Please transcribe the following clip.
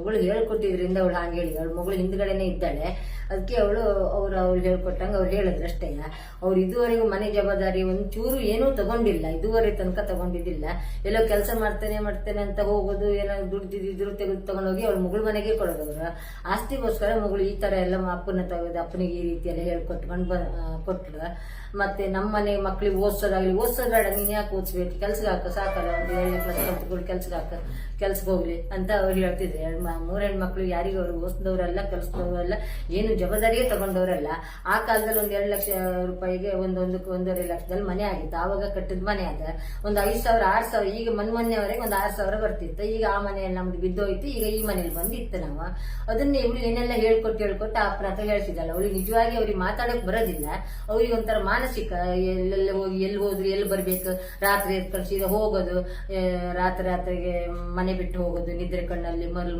ಮಗಳು ಹೇಳ್ಕೊಟ್ಟಿದ್ರಿಂದ ಅವಳು ಹಂಗೆ ಹೇಳಿ, ಅವಳ ಮಗಳು ಹಿಂದ್ಗಡೆನೆ ಇದ್ದಾಳೆ. ಅದಕ್ಕೆ ಅವ್ರು ಹೇಳ್ಕೊಟ್ಟಂಗೆ ಅವ್ರು ಹೇಳಿದ್ರು ಅಷ್ಟೇ. ಅವ್ರು ಇದುವರೆಗೂ ಮನೆ ಜವಾಬ್ದಾರಿ ಒಂಚೂರು ಏನೂ ತಗೊಂಡಿಲ್ಲ, ಇದುವರೆ ತನಕ ತಗೊಂಡಿದ್ದಿಲ್ಲ. ಎಲ್ಲೋ ಕೆಲಸ ಮಾಡ್ತೇನೆ ಅಂತ ಹೋಗೋದು, ಏನೋ ದುಡ್ದಿದ್ರು ತೆಗೆದು ತಗೊಂಡೋಗಿ ಅವ್ಳ ಮಗಳ ಮನೆಗೆ ಕೊಡೋದವ್ರು. ಆಸ್ತಿಗೋಸ್ಕರ ಮಗಳು ಈ ತರ ಎಲ್ಲ ಅಪ್ಪನ ತೆಗೆದು ಅಪ್ಪನಿಗೆ ಈ ರೀತಿ ಎಲ್ಲ ಹೇಳ್ಕೊಟ್ಕೊಂಡು ಕೊಟ್ರು. ಮತ್ತೆ ನಮ್ಮ ಮನೆ ಮಕ್ಳಿಗೆ ಓದಿಸೋದಾಗ್ಲಿ, ಓದಿಸೋದ್ ಬೇಡ, ನೀನ್ ಯಾಕೆ ಓದಿಸ್ಬೇಕು, ಕೆಲ್ಸಕ್ಕೆ ಹಾಕ, ಸಾಕಲ್ಲ, ಒಂದು 7ನೇ ಕ್ಲಾಸ್ ಕಲ್ತ್ಕೊಂಡು ಕೆಲ್ಸಕ್ಕೆ ಹಾಕ, ಕೆಲ್ಸಕ್ಕೆ ಹೋಗ್ಲಿ ಅಂತ ಅವ್ರು ಹೇಳ್ತಿದ್ರು. 3 ಹೆಣ್ಮಕ್ಳು ಯಾರಿಗೂ ಅವ್ರು ಓದಿಸಿದವರೆಲ್ಲ ಕೆಲಸದವರೆಲ್ಲ ಏನು ಜವಾಬ್ದಾರಿಯೇ ತಗೊಂಡವರಲ್ಲ. ಆ ಕಾಲದಲ್ಲಿ 1-2 ಲಕ್ಷ ರೂಪಾಯಿಗೆ ಒಂದೂವರೆ ಲಕ್ಷದಲ್ಲಿ ಮನೆ ಆಗಿತ್ತು. ಆವಾಗ ಕಟ್ಟಿದ ಮನೆ ಅದ ಒಂದು 5,000 6,000, ಈಗ ಮೊನ್ನೆವರೆಗೆ ಒಂದು 6,000 ಬರ್ತಿತ್ತು. ಈಗ ಆ ಮನೆಯಲ್ಲಿ ನಮ್ದು ಬಿದ್ದೋಯ್ತು, ಈಗ ಈ ಮನೇಲಿ ಬಂದಿತ್ತು. ನಾವು ಅದನ್ನ ಇವಳು ಏನೆಲ್ಲ ಹೇಳ್ಕೊಟ್ಟು ಅಪ್ಪನ ಹತ್ರ ಹೇಳ್ತಿದ್ದಲ್ಲ. ಅವಳಿಗೆ ನಿಜವಾಗಿ ಅವ್ರಿಗೆ ಮಾತಾಡಕ್ ಬರೋದಿಲ್ಲ. ಅವ್ರಿಗೆ ಒಂಥರ ಮಾನಸಿಕ, ಎಲ್ಲೆಲ್ಲ ಹೋಗಿ ಎಲ್ಲಿ ಹೋದ್ರು ಎಲ್ಲಿ ಬರ್ಬೇಕು, ರಾತ್ರಿ ಎತ್ಕೊಂಡು ಸೀದಾ ಹೋಗೋದು, ರಾತ್ರಿಗೆ ಮನೆ ಬಿಟ್ಟು ಹೋಗೋದು, ನಿದ್ರೆ ಕಣ್ಣಲ್ಲಿ ಮಲ್